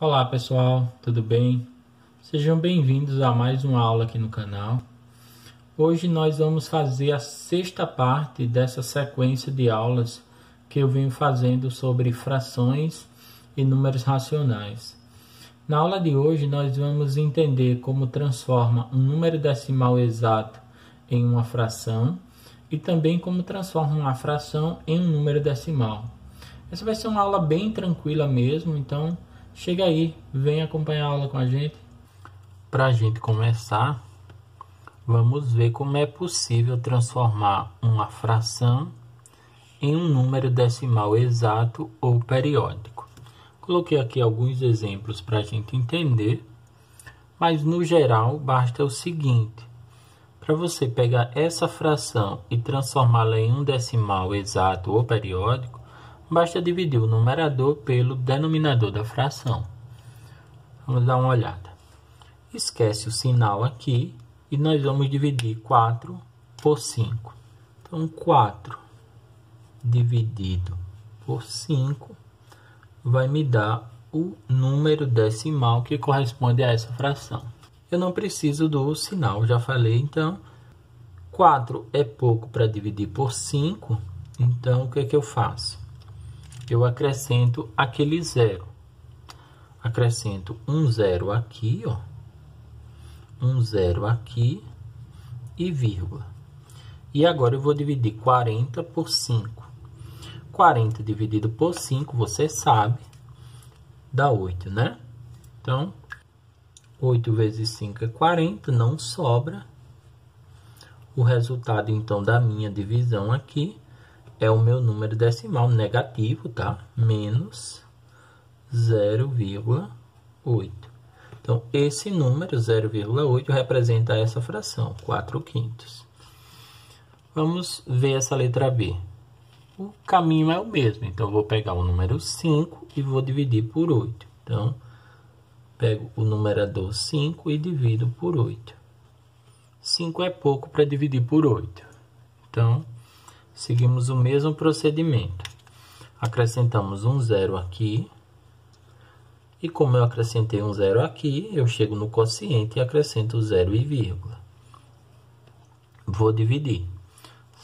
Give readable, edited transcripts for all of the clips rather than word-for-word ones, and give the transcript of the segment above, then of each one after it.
Olá pessoal, tudo bem? Sejam bem-vindos a mais uma aula aqui no canal. Hoje nós vamos fazer a sexta parte dessa sequência de aulas que eu venho fazendo sobre frações e números racionais. Na aula de hoje nós vamos entender como transforma um número decimal exato em uma fração e também como transforma uma fração em um número decimal. Essa vai ser uma aula bem tranquila mesmo, então chega aí, vem acompanhar a aula com a gente. Para a gente começar, vamos ver como é possível transformar uma fração em um número decimal exato ou periódico. Coloquei aqui alguns exemplos para a gente entender, mas no geral basta o seguinte: para você pegar essa fração e transformá-la em um decimal exato ou periódico, basta dividir o numerador pelo denominador da fração. Vamos dar uma olhada. Esquece o sinal aqui e nós vamos dividir 4 por 5. Então, 4 dividido por 5 vai me dar o número decimal que corresponde a essa fração. Eu não preciso do sinal, já falei, então 4 é pouco para dividir por 5, então o que é que eu faço? Eu acrescento aquele zero. Acrescento um zero aqui, ó. Um zero aqui e vírgula. E agora eu vou dividir 40 por 5. 40 dividido por 5, você sabe, dá 8, né? Então, 8 vezes 5 é 40, não sobra. O resultado, então, da minha divisão aqui é o meu número decimal negativo, tá? Menos 0,8. Então, esse número, 0,8, representa essa fração, 4/5. Vamos ver essa letra B. O caminho é o mesmo, então eu vou pegar o número 5 e vou dividir por 8. Então, pego o numerador 5 e divido por 8. 5 é pouco para dividir por 8. Então, seguimos o mesmo procedimento. Acrescentamos um zero aqui. E como eu acrescentei um zero aqui, eu chego no quociente e acrescento zero e vírgula. Vou dividir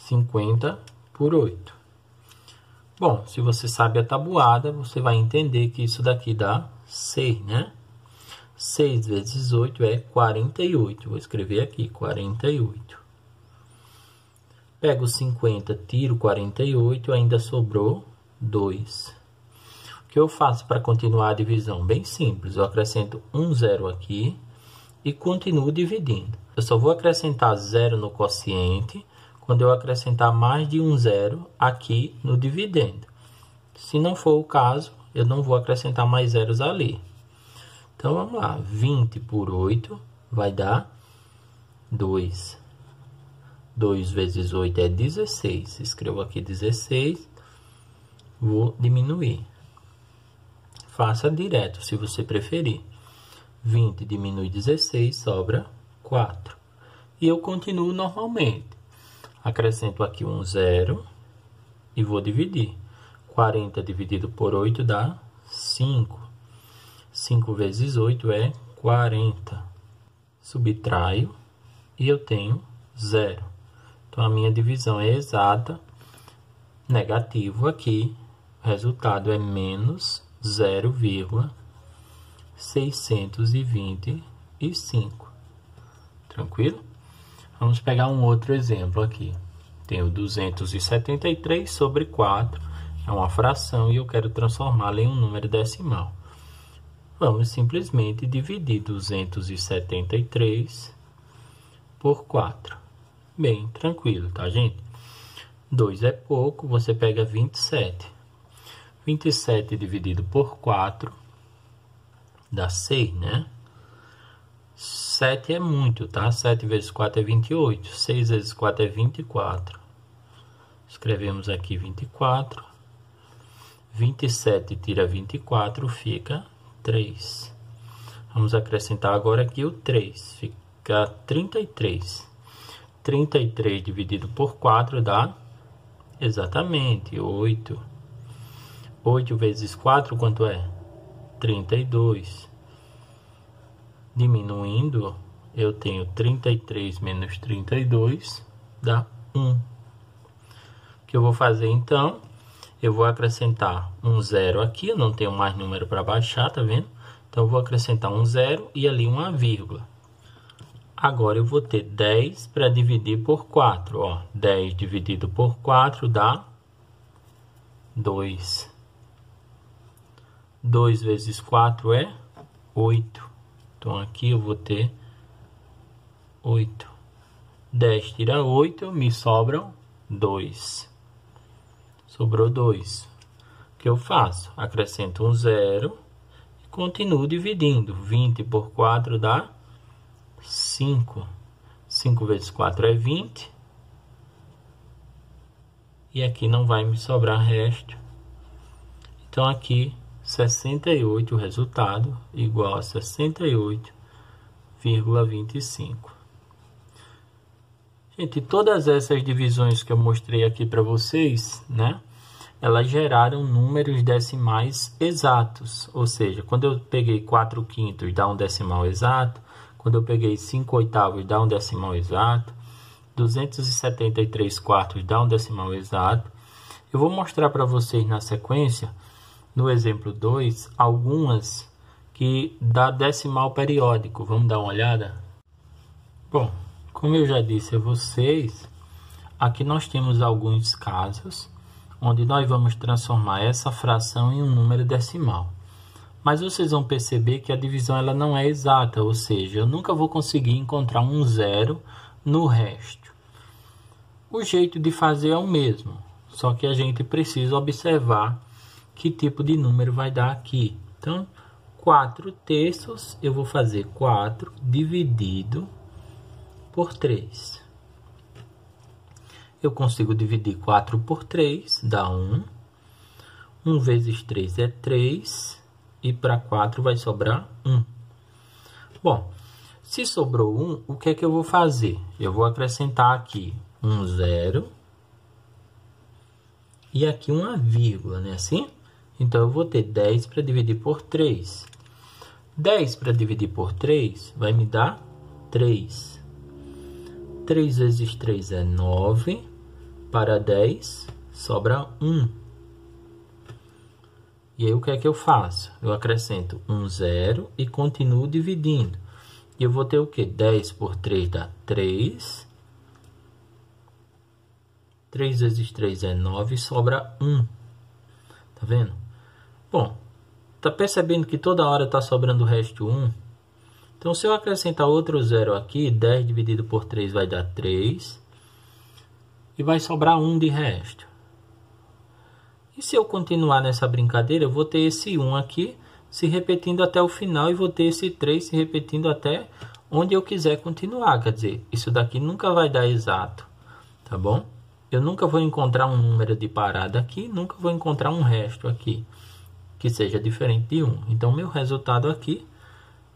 50 por 8. Bom, se você sabe a tabuada, você vai entender que isso daqui dá 6, né? 6 vezes 8 é 48. Vou escrever aqui, 48. Pego 50, tiro 48, ainda sobrou 2. O que eu faço para continuar a divisão? Bem simples, eu acrescento um zero aqui e continuo dividindo. Eu só vou acrescentar zero no quociente quando eu acrescentar mais de um zero aqui no dividendo. Se não for o caso, eu não vou acrescentar mais zeros ali. Então, vamos lá. 20 por 8 vai dar 2. 2 vezes 8 é 16. Escrevo aqui 16. Vou diminuir. Faça direto, se você preferir. 20 diminui 16, sobra 4. E eu continuo normalmente. Acrescento aqui um zero e vou dividir. 40 dividido por 8 dá 5. 5 vezes 8 é 40. Subtraio e eu tenho 0. Então, a minha divisão é exata. Negativo aqui. O resultado é menos 0,625. Tranquilo? Vamos pegar um outro exemplo aqui. Tenho 273 sobre 4. É uma fração e eu quero transformá-la em um número decimal. Vamos simplesmente dividir 273 por 4. Bem, tranquilo, tá, gente? 2 é pouco, você pega 27. 27 dividido por 4 dá 6, né? 7 é muito, tá? 7 vezes 4 é 28. 6 vezes 4 é 24. Escrevemos aqui 24. 27 tira 24, fica 3. Vamos acrescentar agora aqui o 3. Fica 33. 33 dividido por 4 dá exatamente 8. 8 vezes 4, quanto é? 32. Diminuindo, eu tenho 33 menos 32, dá 1. O que eu vou fazer então? Eu vou acrescentar um zero aqui, eu não tenho mais número para baixar, tá vendo? Então eu vou acrescentar um zero e ali uma vírgula. Agora eu vou ter 10 para dividir por 4, ó. 10 dividido por 4 dá 2. 2 vezes 4 é 8. Então aqui eu vou ter 8. 10 tira 8, me sobram 2. Sobrou 2. O que eu faço? Acrescento um zero e continuo dividindo. 20 por 4 dá 5. 5 vezes 4 é 20. E aqui não vai me sobrar resto. Então aqui 68, o resultado, igual a 68,25. Gente, todas essas divisões que eu mostrei aqui para vocês, né? Elas geraram números decimais exatos. Ou seja, quando eu peguei 4 quintos dá um decimal exato. Quando eu peguei 5 oitavos dá um decimal exato. 273 quartos dá um decimal exato. Eu vou mostrar para vocês na sequência, no exemplo 2, algumas que dá decimal periódico. Vamos dar uma olhada? Bom, como eu já disse a vocês, aqui nós temos alguns casos onde nós vamos transformar essa fração em um número decimal. Mas vocês vão perceber que a divisão ela não é exata, ou seja, eu nunca vou conseguir encontrar um zero no resto. O jeito de fazer é o mesmo, só que a gente precisa observar que tipo de número vai dar aqui. Então, 4/3 eu vou fazer 4 dividido por 3. Eu consigo dividir 4 por 3, dá 1. 1 vezes 3 é 3. E para 4 vai sobrar 1. Bom, se sobrou 1, o que é que eu vou fazer? Eu vou acrescentar aqui um zero. E aqui uma vírgula, né? Assim? Então, eu vou ter 10 para dividir por 3. 10 para dividir por 3 vai me dar 3. 3 vezes 3 é 9. Para 10, sobra 1. E aí, o que é que eu faço? Eu acrescento um zero e continuo dividindo. E eu vou ter o quê? 10 por 3 dá 3. 3 vezes 3 é 9 e sobra 1. Tá vendo? Bom, tá percebendo que toda hora tá sobrando o resto 1? Então, se eu acrescentar outro zero aqui, 10 dividido por 3 vai dar 3. E vai sobrar 1 de resto. E se eu continuar nessa brincadeira, eu vou ter esse 1 aqui se repetindo até o final e vou ter esse 3 se repetindo até onde eu quiser continuar. Quer dizer, isso daqui nunca vai dar exato, tá bom? Eu nunca vou encontrar um número de parada aqui, nunca vou encontrar um resto aqui que seja diferente de 1. Então, meu resultado aqui,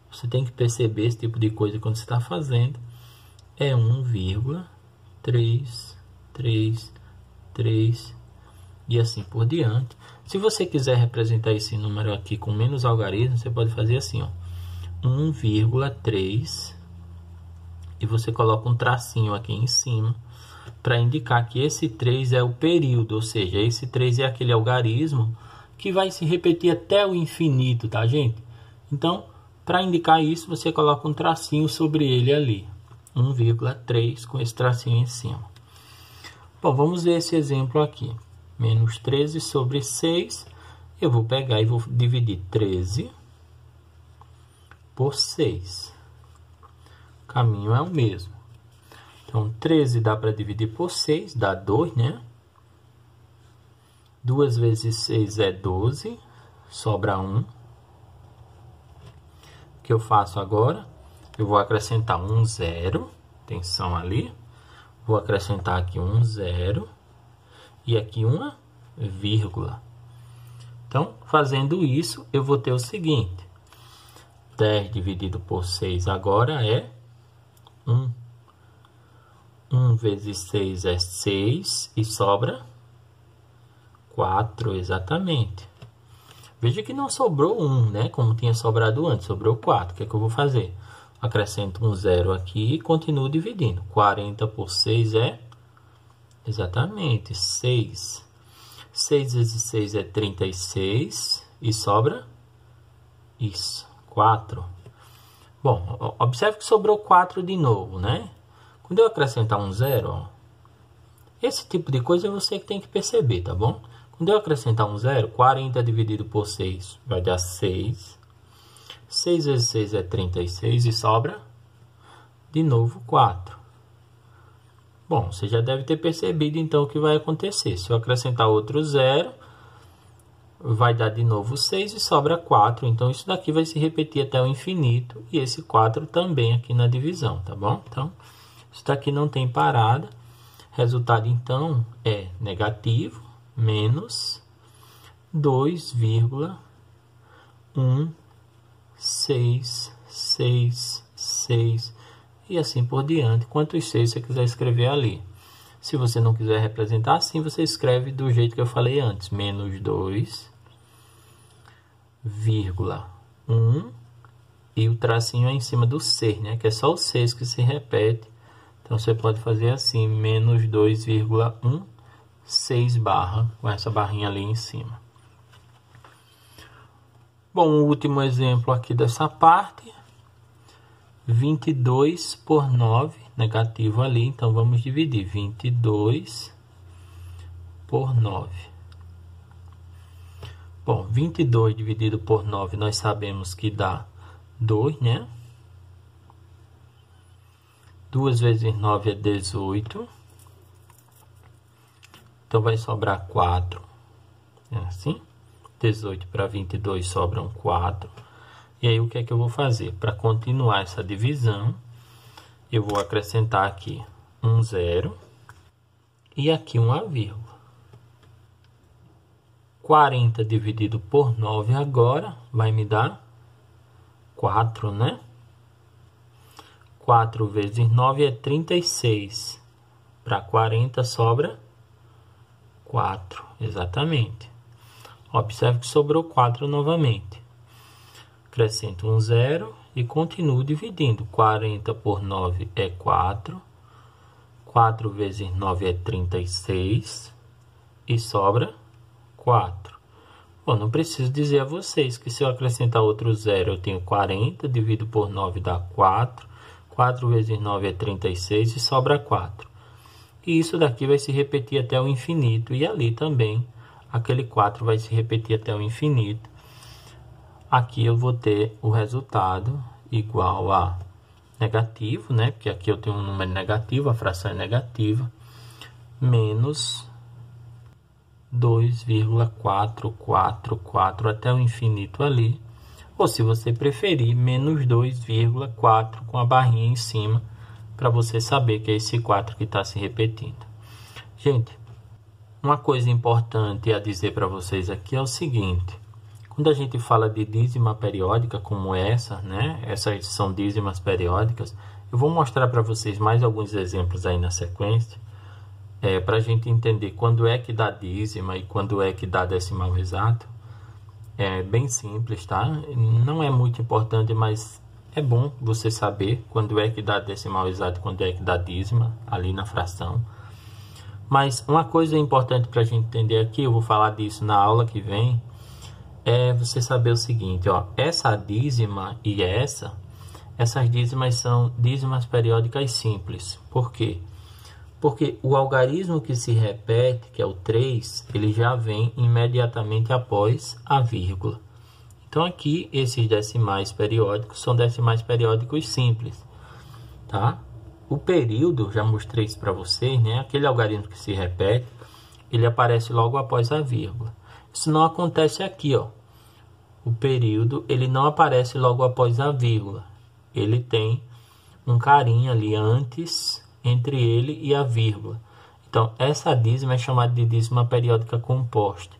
você tem que perceber esse tipo de coisa quando você está fazendo, é 1,333 e assim por diante. Se você quiser representar esse número aqui com menos algarismo, você pode fazer assim, ó, 1,3 e você coloca um tracinho aqui em cima para indicar que esse 3 é o período, ou seja, esse 3 é aquele algarismo que vai se repetir até o infinito, tá, gente? Então, para indicar isso, você coloca um tracinho sobre ele ali, 1,3 com esse tracinho em cima. Bom, vamos ver esse exemplo aqui. Menos 13 sobre 6, eu vou pegar e vou dividir 13 por 6. O caminho é o mesmo. Então, 13 dá para dividir por 6, dá 2, né? 2 vezes 6 é 12, sobra 1. O que eu faço agora? Eu vou acrescentar um zero, atenção ali. Vou acrescentar aqui um zero. E aqui uma vírgula. Então, fazendo isso, eu vou ter o seguinte. 10 dividido por 6 agora é 1. 1 vezes 6 é 6 e sobra 4, exatamente. Veja que não sobrou 1, né? Como tinha sobrado antes, sobrou 4. O que é que eu vou fazer? Acrescento um 0 aqui e continuo dividindo. 40 por 6 é exatamente 6. 6 vezes 6 é 36 e sobra isso, 4. Bom, observe que sobrou 4 de novo, né? Quando eu acrescentar um 0, ó, esse tipo de coisa você que tem que perceber, tá bom? Quando eu acrescentar um 0, 40 dividido por 6 vai dar 6. 6 vezes 6 é 36 e sobra de novo 4. Bom, você já deve ter percebido então o que vai acontecer. Se eu acrescentar outro 0, vai dar de novo 6 e sobra 4. Então isso daqui vai se repetir até o infinito e esse 4 também aqui na divisão, tá bom? Então, isso daqui não tem parada. Resultado então é negativo menos 2,166 e assim por diante, quantos 6 você quiser escrever ali. Se você não quiser representar assim, você escreve do jeito que eu falei antes, menos 2,1 e o tracinho é em cima do 6, né? Que é só o 6 que se repete. Então você pode fazer assim, menos 2,16 barra, com essa barrinha ali em cima. Bom, o último exemplo aqui dessa parte, 22 por 9, negativo ali, então vamos dividir 22 por 9. Bom, 22 dividido por 9, nós sabemos que dá 2, né? 2 vezes 9 é 18. Então vai sobrar 4. É assim? 18 para 22 sobram 4. E aí o que é que eu vou fazer? Para continuar essa divisão, eu vou acrescentar aqui um 0 e aqui uma vírgula. 40 dividido por 9 agora vai me dar 4, né? 4 vezes 9 é 36. Para 40 sobra 4, exatamente. Observe que sobrou 4 novamente. Acrescento um 0 e continuo dividindo. 40 por 9 é 4. 4 vezes 9 é 36. E sobra 4. Bom, não preciso dizer a vocês que se eu acrescentar outro 0 eu tenho 40. Divido por 9 dá 4. 4 vezes 9 é 36 e sobra 4. E isso daqui vai se repetir até o infinito. E ali também, aquele 4 vai se repetir até o infinito. Aqui eu vou ter o resultado igual a negativo, né? Porque aqui eu tenho um número negativo, a fração é negativa. Menos 2,444 até o infinito ali. Ou se você preferir, menos 2,4 com a barrinha em cima, para você saber que é esse 4 que está se repetindo. Gente, uma coisa importante a dizer para vocês aqui é o seguinte. Quando a gente fala de dízima periódica como essa, né? Essas são dízimas periódicas. Eu vou mostrar para vocês mais alguns exemplos aí na sequência. Para a gente entender quando é que dá dízima e quando é que dá decimal exato. É bem simples, tá? Não é muito importante, mas é bom você saber quando é que dá decimal exato e quando é que dá dízima ali na fração. Mas uma coisa importante para a gente entender aqui, eu vou falar disso na aula que vem, é você saber o seguinte, ó, essa dízima e essas dízimas são dízimas periódicas simples. Por quê? Porque o algarismo que se repete, que é o 3, ele já vem imediatamente após a vírgula. Então aqui, esses decimais periódicos são decimais periódicos simples, tá? O período, já mostrei isso para vocês, né? Aquele algarismo que se repete, ele aparece logo após a vírgula. Isso não acontece aqui, ó. O período, ele não aparece logo após a vírgula. Ele tem um carinho ali antes, entre ele e a vírgula. Então, essa dízima é chamada de dízima periódica composta.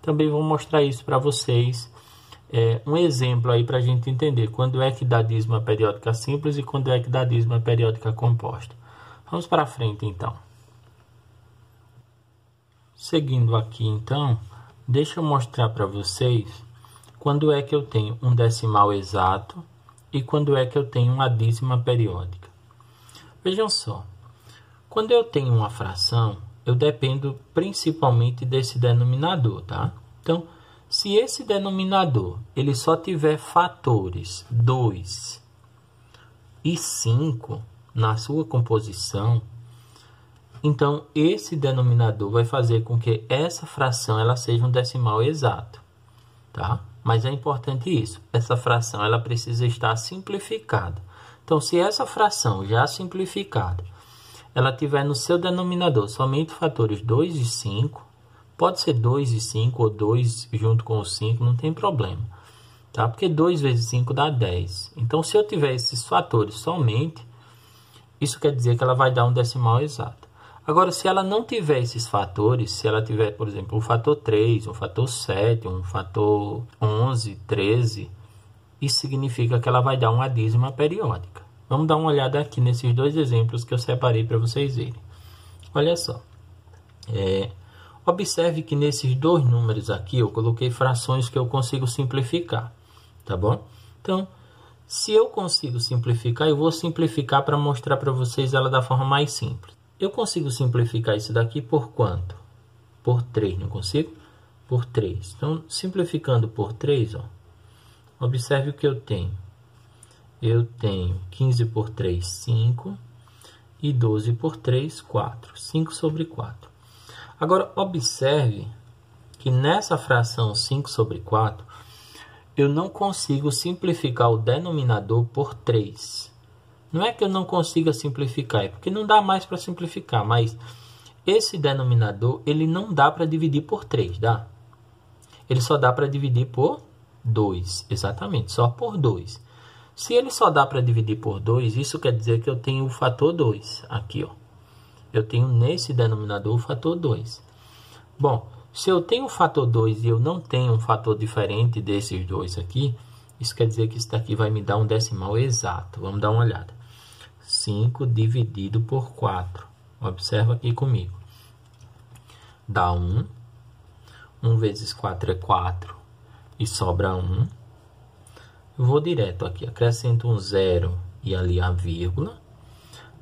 Também vou mostrar isso para vocês. Um exemplo aí para a gente entender quando é que dá dízima periódica simples e quando é que dá dízima periódica composta. Vamos para frente, então. Seguindo aqui, então, deixa eu mostrar para vocês quando é que eu tenho um decimal exato e quando é que eu tenho uma dízima periódica. Vejam só, quando eu tenho uma fração, eu dependo principalmente desse denominador, tá? Então, se esse denominador ele só tiver fatores 2 e 5 na sua composição, então esse denominador vai fazer com que essa fração ela seja um decimal exato, tá? Mas é importante isso, essa fração ela precisa estar simplificada. Então, se essa fração já simplificada, ela tiver no seu denominador somente fatores 2 e 5, pode ser 2 e 5 ou 2 junto com o 5, não tem problema, tá? Porque 2 vezes 5 dá 10. Então, se eu tiver esses fatores somente, isso quer dizer que ela vai dar um decimal exato. Agora, se ela não tiver esses fatores, se ela tiver, por exemplo, um fator 3, um fator 7, um fator 11, 13, isso significa que ela vai dar uma dízima periódica. Vamos dar uma olhada aqui nesses dois exemplos que eu separei para vocês verem. Olha só. Observe que nesses dois números aqui eu coloquei frações que eu consigo simplificar, tá bom? Então, se eu consigo simplificar, eu vou simplificar para mostrar para vocês ela da forma mais simples. Eu consigo simplificar isso daqui por quanto? Por 3, não consigo? Por 3. Então, simplificando por 3, ó, observe o que eu tenho. Eu tenho 15 por 3, 5. E 12 por 3, 4. 5 sobre 4. Agora, observe que nessa fração 5 sobre 4, eu não consigo simplificar o denominador por 3. Não é que eu não consiga simplificar, é porque não dá mais para simplificar, mas esse denominador, ele não dá para dividir por 3, dá? Ele só dá para dividir por 2, exatamente, só por 2. Se ele só dá para dividir por 2, isso quer dizer que eu tenho o fator 2 aqui, ó. Eu tenho nesse denominador o fator 2. Bom, se eu tenho o fator 2 e eu não tenho um fator diferente desses dois aqui, isso quer dizer que isso daqui vai me dar um decimal exato. Vamos dar uma olhada. 5 dividido por 4. Observa aqui comigo. Dá 1. 1 vezes 4 é 4. E sobra 1. Vou direto aqui. Acrescento um 0 e ali a vírgula.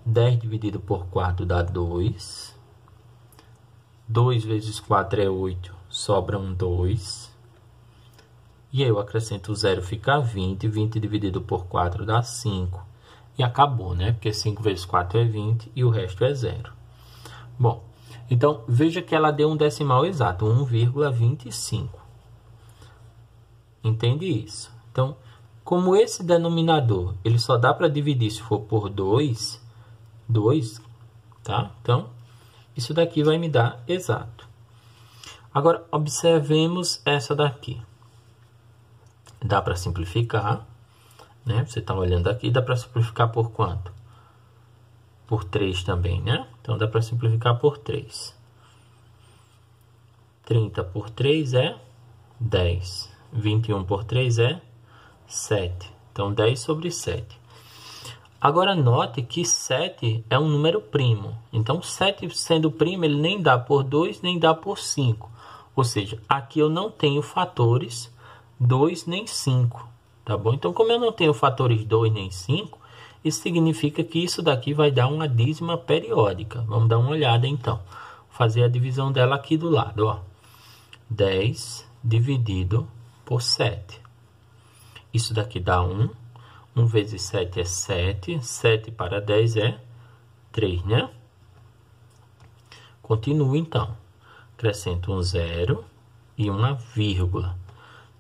10 dividido por 4 dá 2. 2 vezes 4 é 8. Sobra um 2. E aí eu acrescento o 0, fica 20. 20 dividido por 4 dá 5. E acabou, né? Porque 5 vezes 4 é 20 e o resto é 0. Bom, então veja que ela deu um decimal exato, 1,25. Entende isso? Então, como esse denominador, ele só dá para dividir se for por 2, tá? Então, isso daqui vai me dar exato. Agora, observemos essa daqui. Dá para simplificar, né? Você está olhando aqui, dá para simplificar por quanto? Por 3 também, né? Então, dá para simplificar por 3. 30 por 3 é 10. 21 por 3 é 7. Então, 10 sobre 7. Agora, note que 7 é um número primo. Então, 7 sendo primo, ele nem dá por 2, nem dá por 5. Ou seja, aqui eu não tenho fatores 2 nem 5. Tá bom? Então, como eu não tenho fatores 2 nem 5, isso significa que isso daqui vai dar uma dízima periódica. Vamos dar uma olhada, então. Vou fazer a divisão dela aqui do lado, ó. 10 dividido por 7. Isso daqui dá 1. 1 vezes 7 é 7. 7 para 10 é 3, né? Continuo, então. Acrescento um 0 e uma vírgula.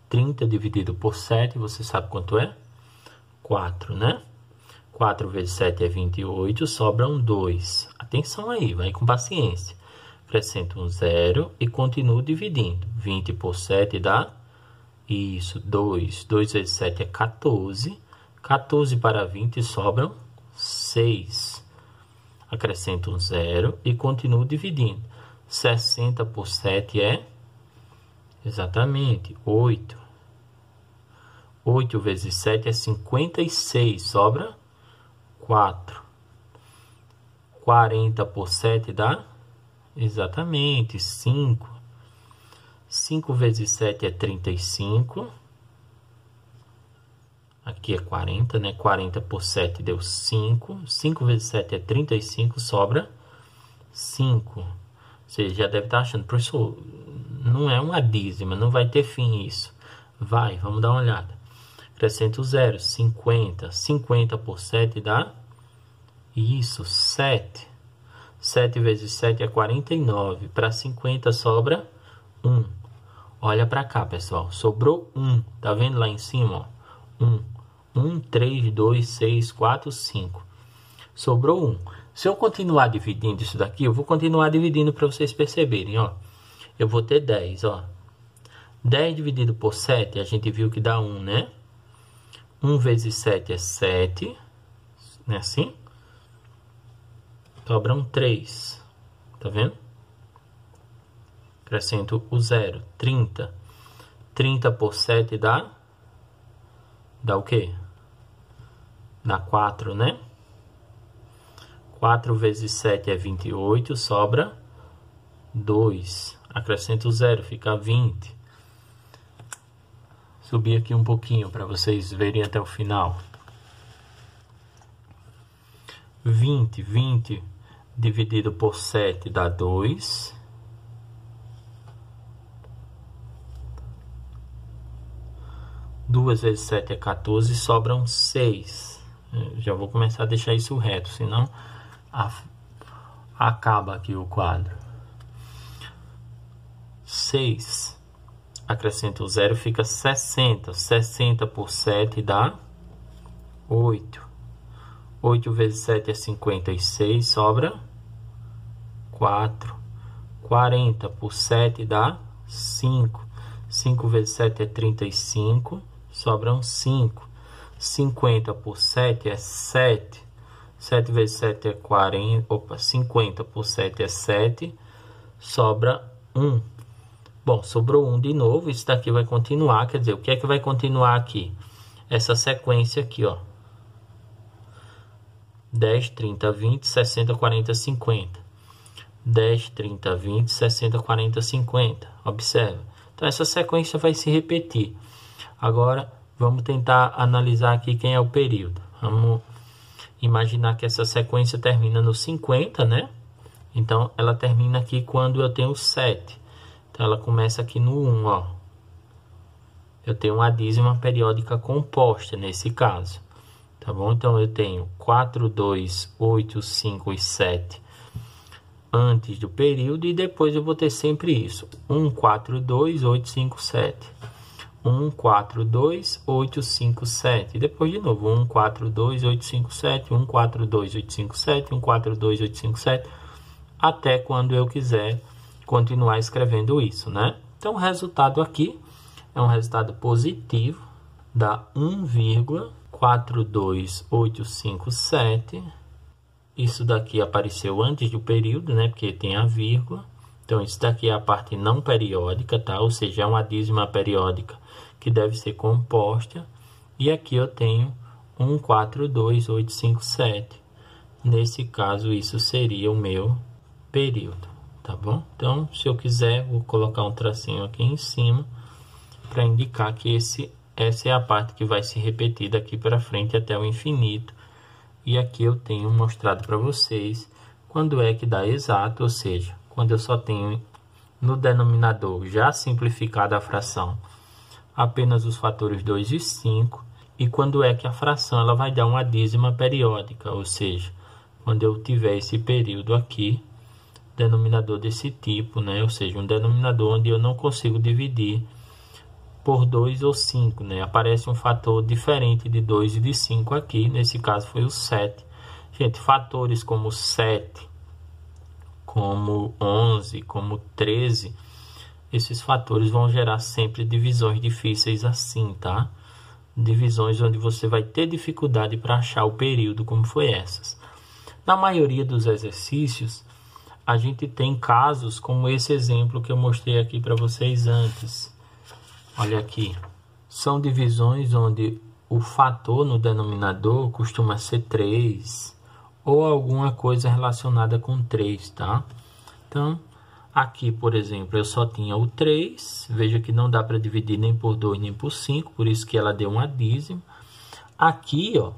30 dividido por 7, você sabe quanto é? 4, né? 4 vezes 7 é 28, sobra um 2. Atenção aí, vai com paciência. Acrescento um 0 e continuo dividindo. 20 por 7 dá... Isso, 2. 2 vezes 7 é 14. 14 para 20 sobram 6. Acrescento um 0 e continuo dividindo. 60 por 7 é... Exatamente, 8. 8 vezes 7 é 56, sobra 4. 40 por 7 dá? Exatamente, 5. 5 vezes 7 é 35. aqui é 40, né? 40 por 7 deu 5. 5 vezes 7 é 35, sobra 5. Você já deve estar achando, professor, não é uma dízima, não vai ter fim isso. Vai, vamos dar uma olhada. Acrescento 0, 50. 50 por 7 dá isso, 7. 7 vezes 7 é 49. Para 50 sobra 1. Olha para cá, pessoal. Sobrou 1. Tá vendo lá em cima? Ó? 1. 1, 3, 2, 6, 4, 5. Sobrou 1. Se eu continuar dividindo isso daqui, eu vou continuar dividindo para vocês perceberem, ó. Eu vou ter 10, ó. 10 dividido por 7, a gente viu que dá 1, né? 1 vezes 7 é 7. Não é assim? Sobram 3. Tá vendo? Acrescento o 0. 30. 30 por 7 dá... Dá o quê? Dá 4, né? 4 vezes 7 é 28. Sobra 2. Acrescento o 0. Fica 20. Subir aqui um pouquinho para vocês verem até o final. 20. 20 dividido por 7 dá 2. 2 vezes 7 é 14, sobram 6. Já vou começar a deixar isso reto, senão acaba aqui o quadro. 6. Acrescento o 0, fica 60. 60 por 7 dá 8. 8 vezes 7 é 56, sobra 4. 40 por 7 dá 5. 5 vezes 7 é 35, sobram 5. 50 por 7 é 7. 7 vezes 7 é 40. Opa, 50 por 7 é 7, sobra 1. Bom, sobrou 1 de novo, isso daqui vai continuar, quer dizer, o que é que vai continuar aqui? Essa sequência aqui, ó. 10, 30, 20, 60, 40, 50. 10, 30, 20, 60, 40, 50. Observa. Então, essa sequência vai se repetir. Agora, vamos tentar analisar aqui quem é o período. Vamos imaginar que essa sequência termina no 50, né? Então, ela termina aqui quando eu tenho 7. Então, ela começa aqui no 1, ó. Eu tenho uma dízima periódica composta, nesse caso. Tá bom? Então, eu tenho 4, 2, 8, 5 e 7 antes do período. E depois eu vou ter sempre isso. 1, 4, 2, 8, 5, 7. 1, 4, 2, 8, 5, 7. E depois de novo. 1, 4, 2, 8, 5, 7. 1, 4, 2, 8, 5, 7. 1, 4, 2, 8, 5, 7. Até quando eu quiser continuar escrevendo isso, né? Então, o resultado aqui é um resultado positivo. Dá 1,42857. Isso daqui apareceu antes do período, né? Porque tem a vírgula. Então, isso daqui é a parte não periódica, tá? Ou seja, é uma dízima periódica que deve ser composta. E aqui eu tenho 1,42857. Nesse caso, isso seria o meu período, tá bom? Então, se eu quiser, vou colocar um tracinho aqui em cima para indicar que essa é a parte que vai se repetir daqui para frente até o infinito. E aqui eu tenho mostrado para vocês quando é que dá exato, ou seja, quando eu só tenho no denominador já simplificada a fração apenas os fatores 2 e 5, e quando é que a fração ela vai dar uma dízima periódica, ou seja, quando eu tiver esse período aqui, denominador desse tipo, né? Ou seja, um denominador onde eu não consigo dividir por 2 ou 5, né? Aparece um fator diferente de 2 e de 5 aqui, nesse caso foi o 7. Gente, fatores como 7, como 11, como 13, esses fatores vão gerar sempre divisões difíceis assim, tá? Divisões onde você vai ter dificuldade para achar o período, como foi essas. Na maioria dos exercícios, a gente tem casos como esse exemplo que eu mostrei aqui para vocês antes. Olha aqui, são divisões onde o fator no denominador costuma ser 3 ou alguma coisa relacionada com 3, tá? Então, aqui, por exemplo, eu só tinha o 3, veja que não dá para dividir nem por 2 nem por 5, por isso que ela deu uma dízima. Aqui, ó,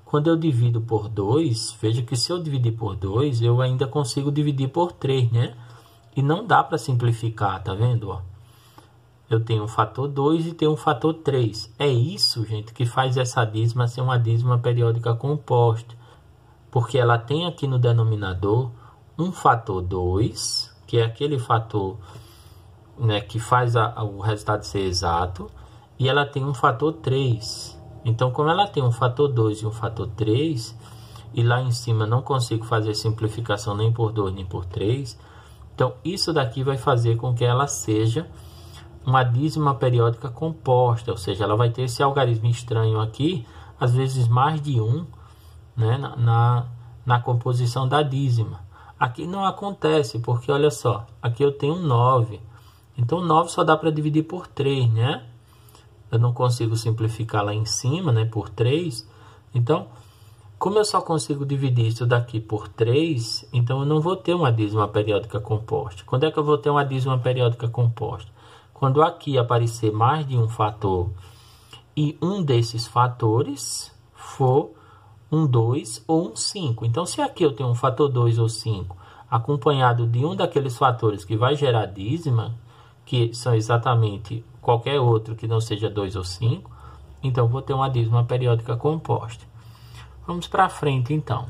quando eu divido por 2, veja que se eu dividir por 2, eu ainda consigo dividir por 3, né? E não dá para simplificar, tá vendo, ó? Eu tenho um fator 2 e tenho um fator 3. É isso, gente, que faz essa dízima ser uma dízima periódica composta. Porque ela tem aqui no denominador um fator 2, que é aquele fator, né, que faz o resultado ser exato. E ela tem um fator 3. Então, como ela tem um fator 2 e um fator 3, e lá em cima não consigo fazer simplificação nem por 2 nem por 3, então isso daqui vai fazer com que ela seja uma dízima periódica composta, ou seja, ela vai ter esse algarismo estranho aqui, às vezes mais de um, né, na composição da dízima. Aqui não acontece, porque olha só, aqui eu tenho 9, então 9 só dá para dividir por 3, né? Eu não consigo simplificar lá em cima, né, por 3, então, como eu só consigo dividir isso daqui por 3, então eu não vou ter uma dízima periódica composta. Quando é que eu vou ter uma dízima periódica composta? Quando aqui aparecer mais de um fator e um desses fatores for um 2 ou um 5. Então, se aqui eu tenho um fator 2 ou 5 acompanhado de um daqueles fatores que vai gerar dízima, que são exatamente qualquer outro que não seja 2 ou 5, então eu vou ter uma dízima periódica composta. Vamos para frente, então.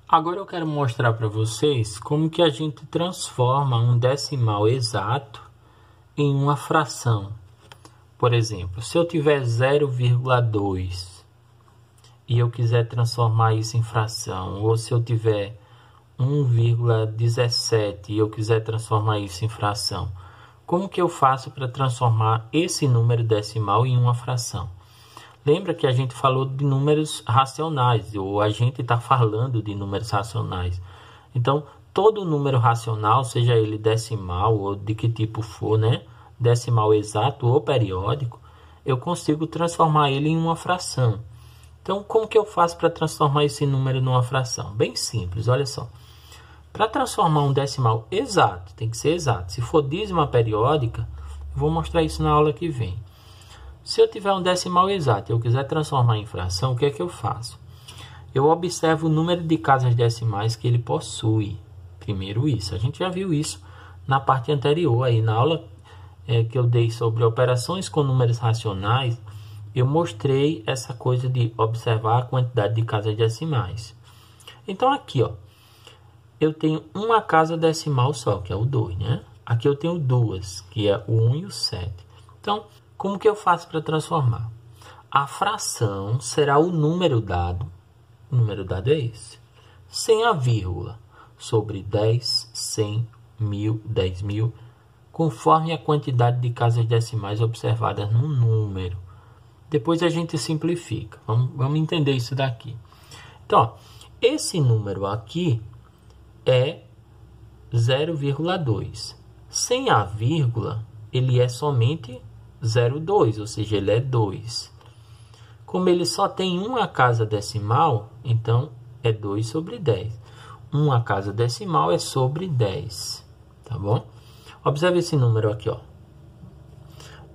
Agora eu quero mostrar para vocês como que a gente transforma um decimal exato em uma fração. Por exemplo, se eu tiver 0,2 e eu quiser transformar isso em fração, ou se eu tiver 1,17 e eu quiser transformar isso em fração, como que eu faço para transformar esse número decimal em uma fração? Lembra que a gente falou de números racionais, ou a gente está falando de números racionais. Então, todo número racional, seja ele decimal ou de que tipo for, né? Decimal exato ou periódico, eu consigo transformar ele em uma fração. Então, como que eu faço para transformar esse número numa fração? Bem simples, olha só. Para transformar um decimal exato, tem que ser exato. Se for dízima periódica, eu vou mostrar isso na aula que vem. Se eu tiver um decimal exato e eu quiser transformar em fração, o que é que eu faço? Eu observo o número de casas decimais que ele possui. Primeiro isso. A gente já viu isso na parte anterior, aí na aula que eu dei sobre operações com números racionais, eu mostrei essa coisa de observar a quantidade de casas decimais. Então aqui, ó, eu tenho uma casa decimal só, que é o 2, né? Aqui eu tenho duas, que é o 1 e o 7. Então, como que eu faço para transformar? A fração será o número dado é esse, sem a vírgula, sobre 10, 100, 1000, 10.000, conforme a quantidade de casas decimais observadas no número. Depois a gente simplifica. Vamos entender isso daqui. Então, ó, esse número aqui é 0,2. Sem a vírgula, ele é somente 0,2, ou seja, ele é 2. Como ele só tem uma casa decimal, então é 2 sobre 10. Uma casa decimal é sobre 10, tá bom? Observe esse número aqui, ó.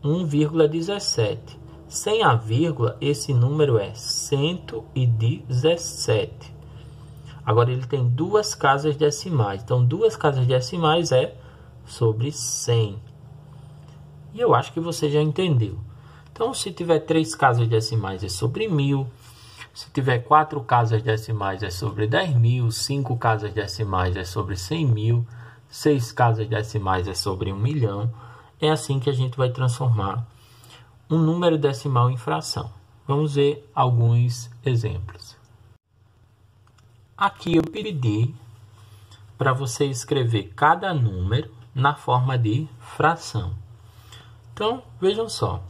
1,17. Sem a vírgula, esse número é 117. Agora, ele tem duas casas decimais. Então, duas casas decimais é sobre 100. E eu acho que você já entendeu. Então, se tiver 3 casas decimais, é sobre 1000. Se tiver 4 casas decimais, é sobre 10.000. 5 casas decimais, é sobre 100.000. 6 casas decimais, é sobre 1 milhão. É assim que a gente vai transformar um número decimal em fração. Vamos ver alguns exemplos. Aqui eu pedi para você escrever cada número na forma de fração. Então, vejam só.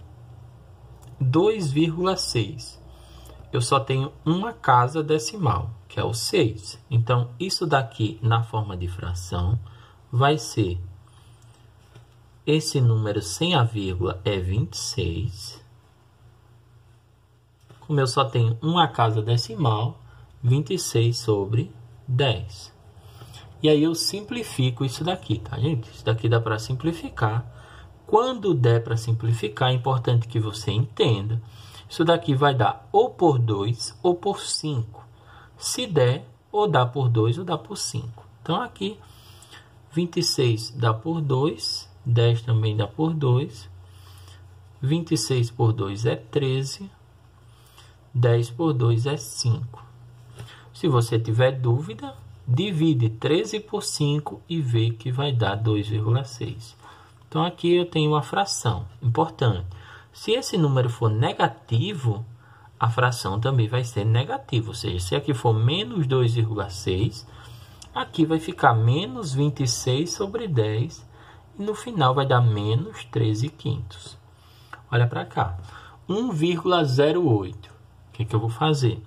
2,6. Eu só tenho uma casa decimal, que é o 6. Então, isso daqui na forma de fração vai ser, esse número sem a vírgula é 26. Como eu só tenho uma casa decimal, 26 sobre 10. E aí eu simplifico isso daqui, tá, gente? Isso daqui dá para simplificar. Quando der para simplificar, é importante que você entenda. Isso daqui vai dar ou por 2 ou por 5. Se der, ou dá por 2 ou dá por 5. Então, aqui, 26 dá por 2, 10 também dá por 2, 26 por 2 é 13, 10 por 2 é 5. Se você tiver dúvida, divide 13 por 5 e vê que vai dar 2,6. Então, aqui eu tenho uma fração. Importante. Se esse número for negativo, a fração também vai ser negativa. Ou seja, se aqui for menos 2,6, aqui vai ficar menos 26 sobre 10. E no final vai dar menos 13 quintos. Olha para cá. 1,08. O que eu vou fazer?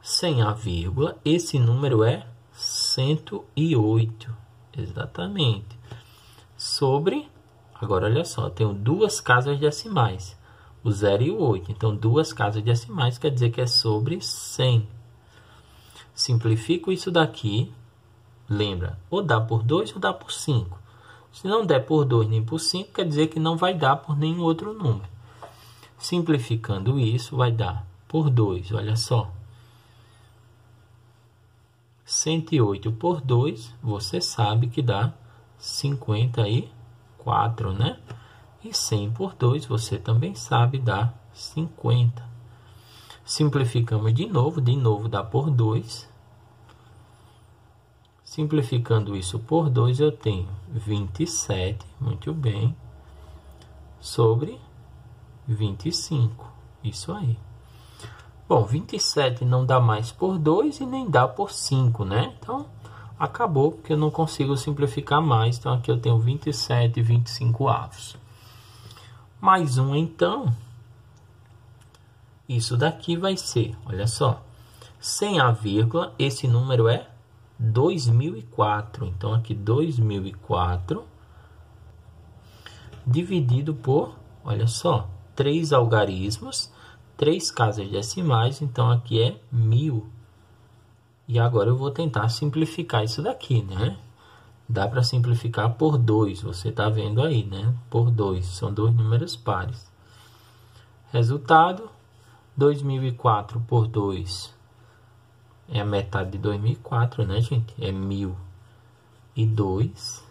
Sem a vírgula, esse número é 108. Exatamente. Sobre, agora olha só, eu tenho duas casas decimais, o 0 e o 8. Então, duas casas decimais quer dizer que é sobre 100. Simplifico isso daqui. Lembra, ou dá por 2 ou dá por 5. Se não der por 2 nem por 5, quer dizer que não vai dar por nenhum outro número. Simplificando isso, vai dar por 2, olha só. 108 por 2, você sabe que dá 54, né? E 100 por 2, você também sabe, dá 50. Simplificamos de novo dá por 2. Simplificando isso por 2, eu tenho 27, muito bem, sobre 25, isso aí. Bom, 27 não dá mais por 2 e nem dá por 5, né? Então, acabou, porque eu não consigo simplificar mais. Então, aqui eu tenho 27 e 25 avos. Mais um, então. Isso daqui vai ser, olha só, sem a vírgula, esse número é 2004. Então, aqui 2004 dividido por, olha só, 3 algarismos, 3 casas decimais, então aqui é 1000. E agora eu vou tentar simplificar isso daqui, né? Dá para simplificar por 2, você está vendo aí, né? Por 2, são dois números pares. Resultado, 2004 por 2 é a metade de 2004, né, gente? É 1002.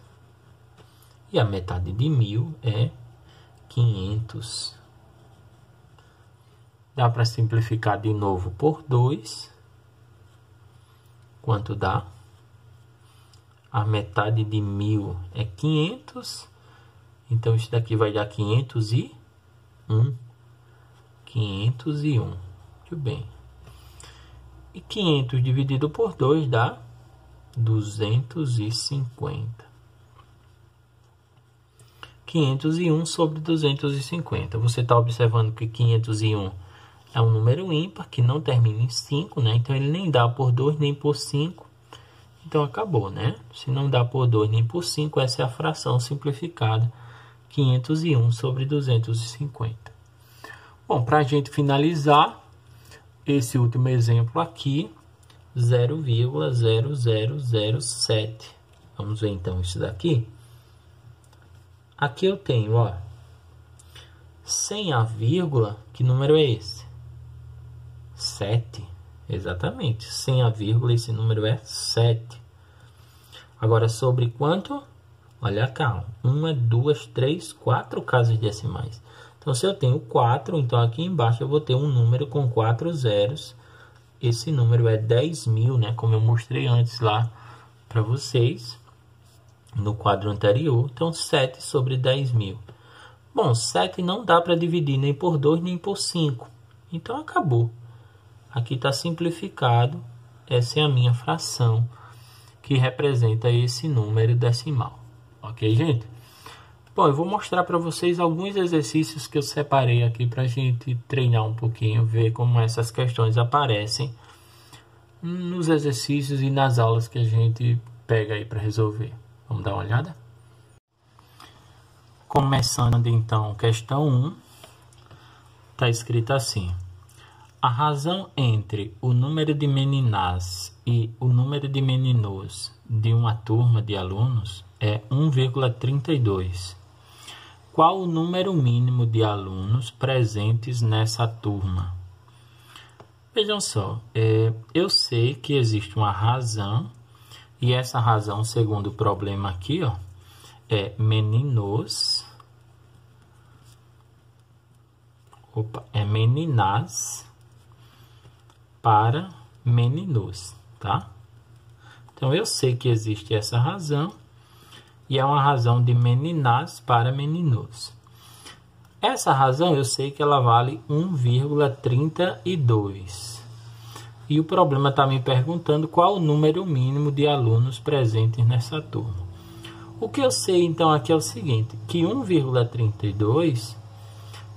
E a metade de 1000 é 500. Dá para simplificar de novo por 2. Quanto dá? A metade de 1000 é 500. Então, isso daqui vai dar 501. 501. Muito bem. E 500 dividido por 2 dá 250. 501 sobre 250. Você está observando que 501 é um número ímpar, que não termina em 5, né? Então, ele nem dá por 2, nem por 5. Então, acabou, né? Se não dá por 2, nem por 5, essa é a fração simplificada. 501 sobre 250. Bom, para a gente finalizar, esse último exemplo aqui, 0,0007. Vamos ver, então, isso daqui. Aqui eu tenho, ó, sem a vírgula, que número é esse? 7, exatamente, sem a vírgula esse número é 7. Agora, sobre quanto? Olha cá, 1, 2, 3, 4 casas decimais. Então, se eu tenho 4, então aqui embaixo eu vou ter um número com 4 zeros. Esse número é 10.000, né? Como eu mostrei antes lá para vocês, no quadro anterior. Então, 7 sobre 10.000. Bom, 7 não dá para dividir nem por 2, nem por 5. Então, acabou. Aqui está simplificado. Essa é a minha fração que representa esse número decimal. Ok, gente? Bom, eu vou mostrar para vocês alguns exercícios que eu separei aqui para a gente treinar um pouquinho, ver como essas questões aparecem nos exercícios e nas aulas que a gente pega aí para resolver. Vamos dar uma olhada? Começando então, questão 1, está escrito assim: a razão entre o número de meninás e o número de meninos de uma turma de alunos é 1,32. Qual o número mínimo de alunos presentes nessa turma? Vejam só, eu sei que existe uma razão, e essa razão, segundo o problema aqui, ó, é meninos, meninas para meninos, tá? Então, eu sei que existe essa razão, e é uma razão de meninas para meninos. Essa razão eu sei que ela vale 1,32. E o problema está me perguntando qual o número mínimo de alunos presentes nessa turma. O que eu sei então aqui é o seguinte, que 1,32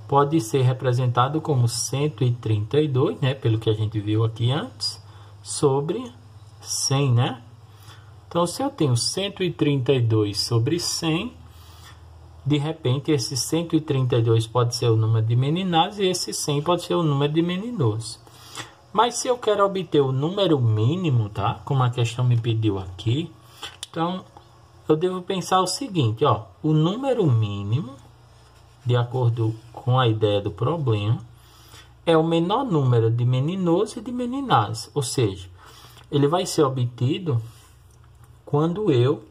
pode ser representado como 132, né, pelo que a gente viu aqui antes, sobre 100, né? Então, se eu tenho 132 sobre 100, de repente, esse 132 pode ser o número de meninas e esse 100 pode ser o número de meninos. Mas se eu quero obter o número mínimo, tá? Como a questão me pediu aqui, então eu devo pensar o seguinte, ó, o número mínimo, de acordo com a ideia do problema, é o menor número de meninos e de meninas, ou seja, ele vai ser obtido quando eu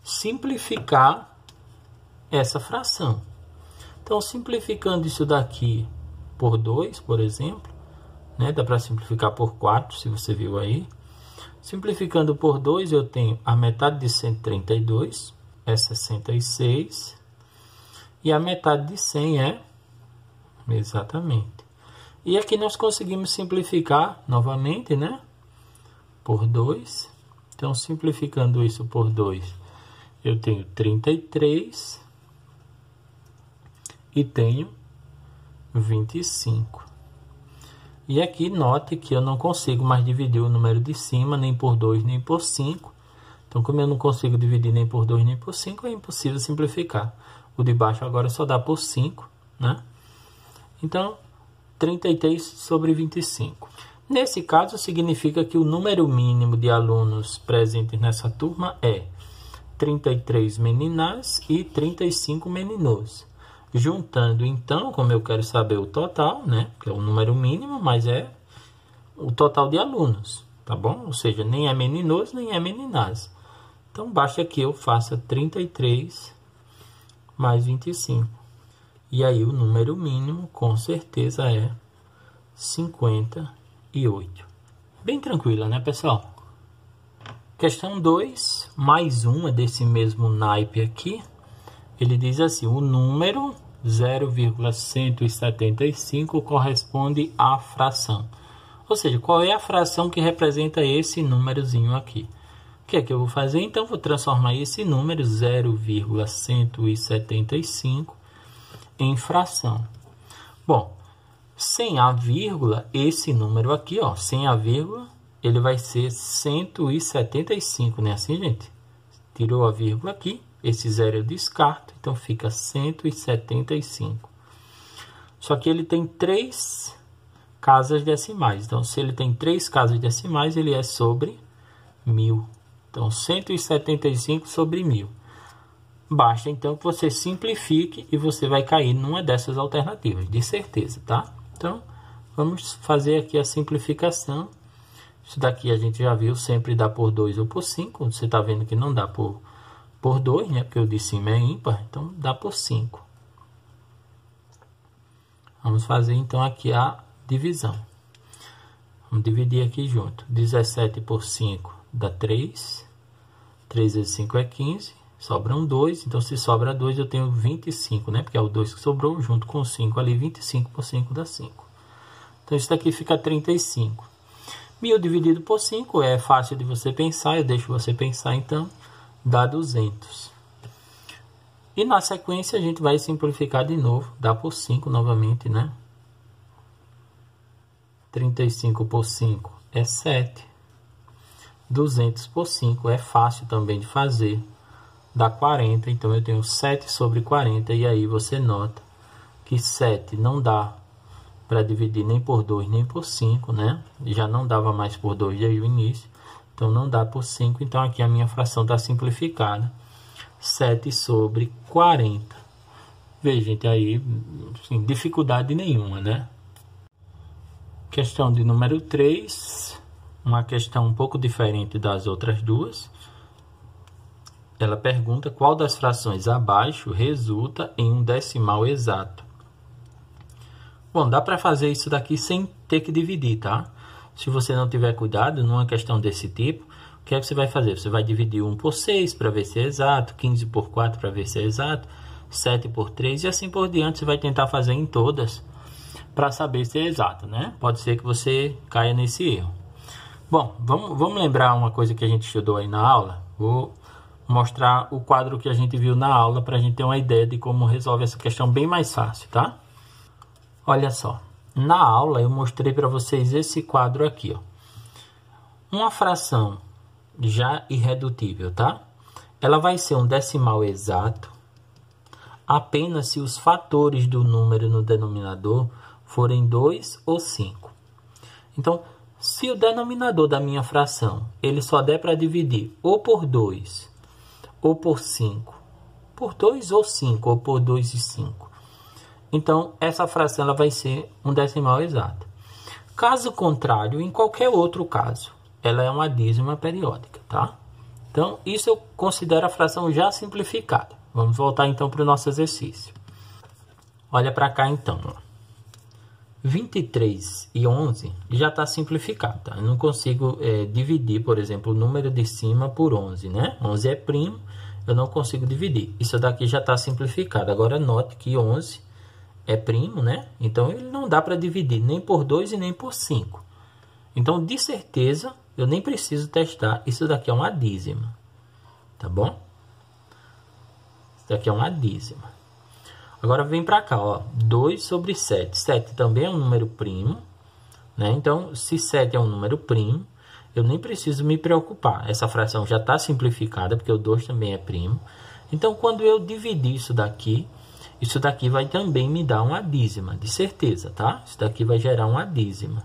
simplificar essa fração. Então, simplificando isso daqui por 2, por exemplo, né? Dá para simplificar por 4, se você viu aí. Simplificando por 2, eu tenho a metade de 132, é 66. E a metade de 100 é exatamente. E aqui nós conseguimos simplificar novamente, né? Por 2. Então, simplificando isso por 2, eu tenho 33 e tenho 25. E aqui note que eu não consigo mais dividir o número de cima, nem por 2, nem por 5. Então, como eu não consigo dividir nem por 2, nem por 5, é impossível simplificar. O de baixo agora só dá por 5, né? Então, 33 sobre 25. Nesse caso, significa que o número mínimo de alunos presentes nessa turma é 33 meninas e 35 meninos. Juntando, então, como eu quero saber o total, né? Que é o número mínimo, mas é o total de alunos, tá bom? Ou seja, nem é meninos, nem é meninas. Então, basta que eu faça 33 mais 25. E aí, o número mínimo, com certeza, é 58. Bem tranquila, né, pessoal? Questão 2, mais uma desse mesmo naipe aqui. Ele diz assim, o número 0,175 corresponde à fração. Ou seja, qual é a fração que representa esse númerozinho aqui? O que é que eu vou fazer? Então, vou transformar esse número 0,175 em fração. Bom, sem a vírgula, esse número aqui, ó, sem a vírgula, ele vai ser 175, né? Assim, gente? Tirou a vírgula aqui, esse zero eu descarto, então fica 175. Só que ele tem 3 casas decimais. Então, se ele tem 3 casas decimais, ele é sobre 1000. Então, 175 sobre 1000. Basta, então, que você simplifique e você vai cair numa dessas alternativas, de certeza, tá? Então, vamos fazer aqui a simplificação. Isso daqui a gente já viu, sempre dá por 2 ou por 5. Você está vendo que não dá por 2, né? Porque o de cima é ímpar, então dá por 5. Vamos fazer, então, aqui a divisão. Vamos dividir aqui junto. 17 por 5 dá 3. 3 vezes 5 é 15. Sobram 2. Então, se sobra 2, eu tenho 25, né? Porque é o 2 que sobrou junto com o 5 ali. 25 por 5 dá 5. Então, isso daqui fica 35. 1000 dividido por 5 é fácil de você pensar. Eu deixo você pensar, então, dá 200. E na sequência, a gente vai simplificar de novo. Dá por 5 novamente, né? 35 por 5 é 7. 200 por 5 é fácil também de fazer. Dá 40, então eu tenho 7 sobre 40. E aí você nota que 7 não dá para dividir nem por 2 nem por 5, né? Já não dava mais por 2 desde o início. Então não dá por 5. Então aqui a minha fração está simplificada. 7 sobre 40. Veja, gente, aí, assim, dificuldade nenhuma, né? Questão de número 3, uma questão um pouco diferente das outras duas. Ela pergunta qual das frações abaixo resulta em um decimal exato. Bom, dá para fazer isso daqui sem ter que dividir, tá? Se você não tiver cuidado numa questão desse tipo, o que é que você vai fazer? Você vai dividir 1 por 6 para ver se é exato, 15 por 4 para ver se é exato, 7 por 3 e assim por diante. Você vai tentar fazer em todas para saber se é exato, né? Pode ser que você caia nesse erro. Bom, vamos lembrar uma coisa que a gente estudou aí na aula. Vou mostrar o quadro que a gente viu na aula para a gente ter uma ideia de como resolve essa questão bem mais fácil, tá? Olha só, na aula eu mostrei para vocês esse quadro aqui, ó. Uma fração já irredutível, tá? Ela vai ser um decimal exato apenas se os fatores do número no denominador forem 2 ou 5. Então, se o denominador da minha fração ele só der para dividir ou por 2 ou por 5, por 2 ou 5, ou por 2 e 5, então essa fração ela vai ser um decimal exato. Caso contrário, em qualquer outro caso, ela é uma dízima periódica, tá? Então, isso eu considero a fração já simplificada. Vamos voltar então para o nosso exercício. Olha para cá então, ó. 23 e 11 já está simplificado, tá? Eu não consigo dividir, por exemplo, o número de cima por 11, né? 11 é primo, eu não consigo dividir. Isso daqui já está simplificado. Agora, note que 11 é primo, né? Então, ele não dá para dividir nem por 2 e nem por 5. Então, de certeza, eu nem preciso testar. Isso daqui é uma dízima, tá bom? Isso daqui é uma dízima. Agora vem para cá, ó, 2 sobre 7. 7 também é um número primo, né? Então, se 7 é um número primo, eu nem preciso me preocupar. Essa fração já está simplificada, porque o 2 também é primo. Então, quando eu dividir isso daqui vai também me dar uma dízima, de certeza, tá? Isso daqui vai gerar uma dízima.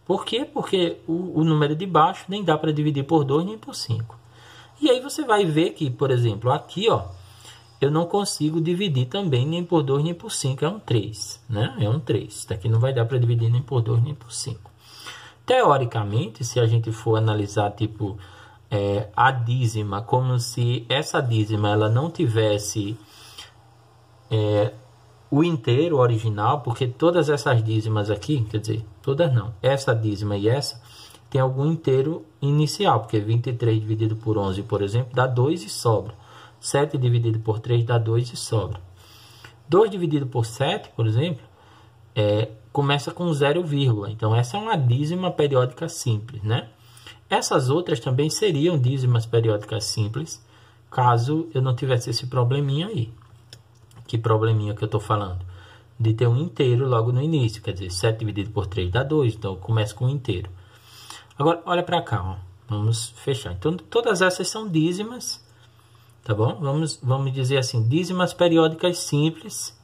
Por quê? Porque o número de baixo nem dá para dividir por 2 nem por 5. E aí você vai ver que, por exemplo, aqui, ó, eu não consigo dividir também nem por 2 nem por 5, é um 3, né? É um 3. Isso daqui não vai dar para dividir nem por 2 nem por 5. Teoricamente, se a gente for analisar, tipo, a dízima, como se essa dízima ela não tivesse o inteiro original, porque todas essas dízimas aqui, quer dizer, todas não, essa dízima e essa, tem algum inteiro inicial, porque 23 dividido por 11, por exemplo, dá 2 e sobra. 7 dividido por 3 dá 2 e sobra. 2 dividido por 7, por exemplo, começa com 0, então essa é uma dízima periódica simples, né? Essas outras também seriam dízimas periódicas simples, caso eu não tivesse esse probleminha aí. Que probleminha que eu estou falando? De ter um inteiro logo no início, quer dizer, 7 dividido por 3 dá 2, então eu começo com um inteiro. Agora, olha para cá, ó. Vamos fechar. Então, todas essas são dízimas, tá bom? Vamos dizer assim, dízimas periódicas simples,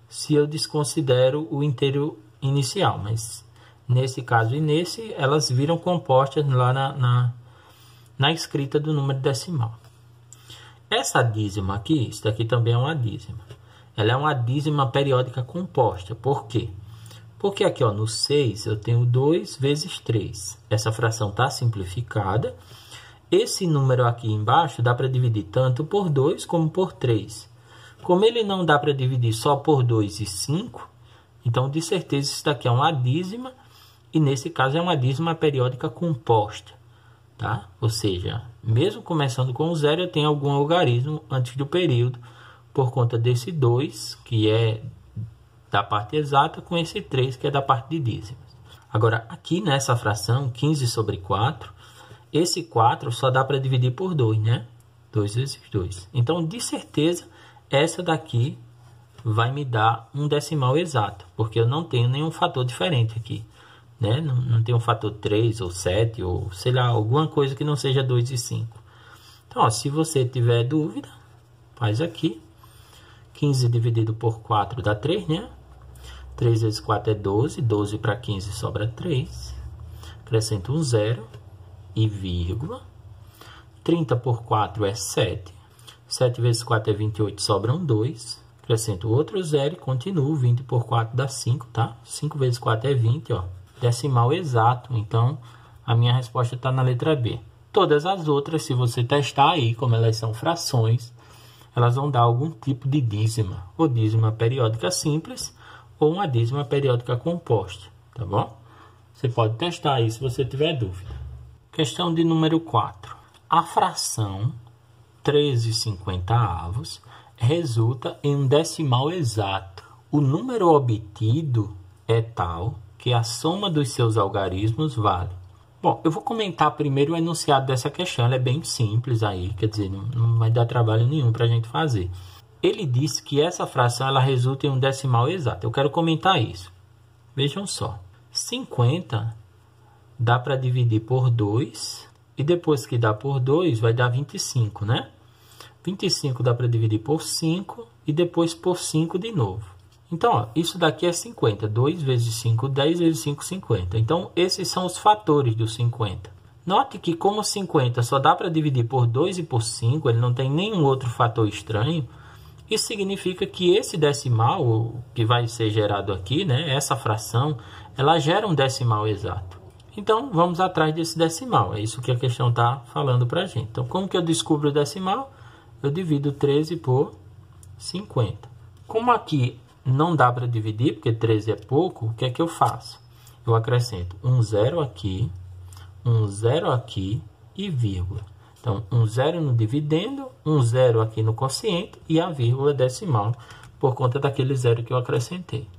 se eu desconsidero o inteiro inicial, mas nesse caso e nesse, elas viram compostas lá na escrita do número decimal. Essa dízima aqui, isso daqui também é uma dízima. Ela é uma dízima periódica composta. Por quê? Porque aqui, ó, no 6 eu tenho 2 vezes 3. Essa fração está simplificada. Esse número aqui embaixo dá para dividir tanto por 2 como por 3. Como ele não dá para dividir só por 2 e 5, então de certeza isso daqui é uma dízima. E nesse caso é uma dízima periódica composta. Tá? Ou seja, mesmo começando com 0, eu tenho algum algarismo antes do período, por conta desse 2, que é da parte exata, com esse 3, que é da parte de dízimas. Agora, aqui nessa fração, 15 sobre 4, esse 4 só dá para dividir por 2, né? 2 vezes 2. Então, de certeza, essa daqui vai me dar um decimal exato, porque eu não tenho nenhum fator diferente aqui. Né? Não tem um fator 3 ou 7, ou sei lá, alguma coisa que não seja 2 e 5. Então, ó, se você tiver dúvida, faz aqui. 15 dividido por 4 dá 3, né? 3 vezes 4 é 12. 12 para 15 sobra 3. Acrescento um 0 e vírgula. 30 por 4 é 7. 7 vezes 4 é 28, sobram 2. Acrescento outro 0 e continuo. 20 por 4 dá 5, tá? 5 vezes 4 é 20, ó. Decimal exato. Então, a minha resposta está na letra B. Todas as outras, se você testar aí, como elas são frações, elas vão dar algum tipo de dízima. Ou dízima periódica simples, ou uma dízima periódica composta, tá bom? Você pode testar aí se você tiver dúvida. Questão de número 4. A fração 13/50 resulta em um decimal exato. O número obtido é tal que a soma dos seus algarismos vale. Bom, eu vou comentar primeiro o enunciado dessa questão. Ela é bem simples aí, quer dizer, não vai dar trabalho nenhum para a gente fazer. Ele disse que essa fração ela resulta em um decimal exato. Eu quero comentar isso. Vejam só. 50 dá para dividir por 2. E depois que dá por 2, vai dar 25, né? 25 dá para dividir por 5 e depois por 5 de novo. Então, ó, isso daqui é 50. 2 vezes 5, 10 vezes 5, 50. Então, esses são os fatores do 50. Note que como 50 só dá para dividir por 2 e por 5, ele não tem nenhum outro fator estranho, isso significa que esse decimal que vai ser gerado aqui, né, essa fração, ela gera um decimal exato. Então, vamos atrás desse decimal. É isso que a questão está falando para a gente. Então, como que eu descubro o decimal? Eu divido 13 por 50. Como aqui não dá para dividir, porque 13 é pouco, o que é que eu faço? Eu acrescento um 0 aqui, um 0 aqui e vírgula. Então, um 0 no dividendo, um 0 aqui no quociente e a vírgula decimal, por conta daquele 0 que eu acrescentei.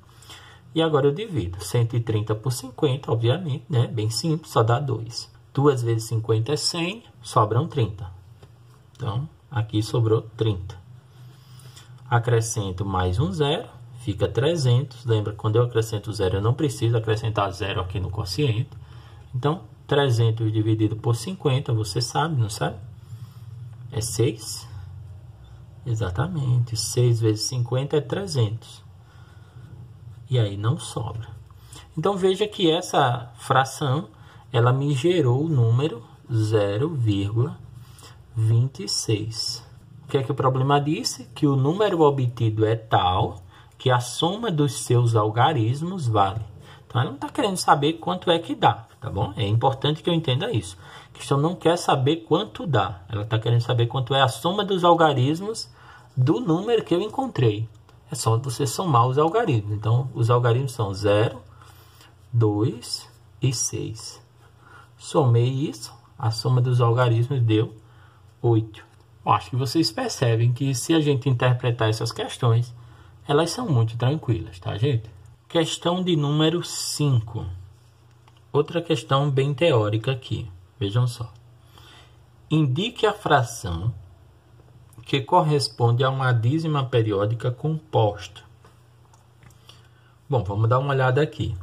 E agora eu divido 130 por 50, obviamente, né? Bem simples, só dá 2. 2 vezes 50 é 100, sobram 30. Então, aqui sobrou 30. Acrescento mais um 0, fica 300. Lembra, quando eu acrescento 0, eu não preciso acrescentar 0 aqui no quociente. Então, 300 dividido por 50, você sabe, não sabe? É 6. Exatamente. 6 vezes 50 é 300. E aí não sobra. Então, veja que essa fração, ela me gerou o número 0,26. O que é que o problema disse? Que o número obtido é tal que a soma dos seus algarismos vale. Então, ela não está querendo saber quanto é que dá, tá bom? É importante que eu entenda isso. A questão não quer saber quanto dá. Ela está querendo saber quanto é a soma dos algarismos do número que eu encontrei. É só você somar os algarismos. Então, os algarismos são 0, 2 e 6. Somei isso, a soma dos algarismos deu 8. Eu acho que vocês percebem que se a gente interpretar essas questões, elas são muito tranquilas, tá, gente? Questão de número 5. Outra questão bem teórica aqui. Vejam só. Indique a fração que corresponde a uma dízima periódica composta. Bom, vamos dar uma olhada aqui.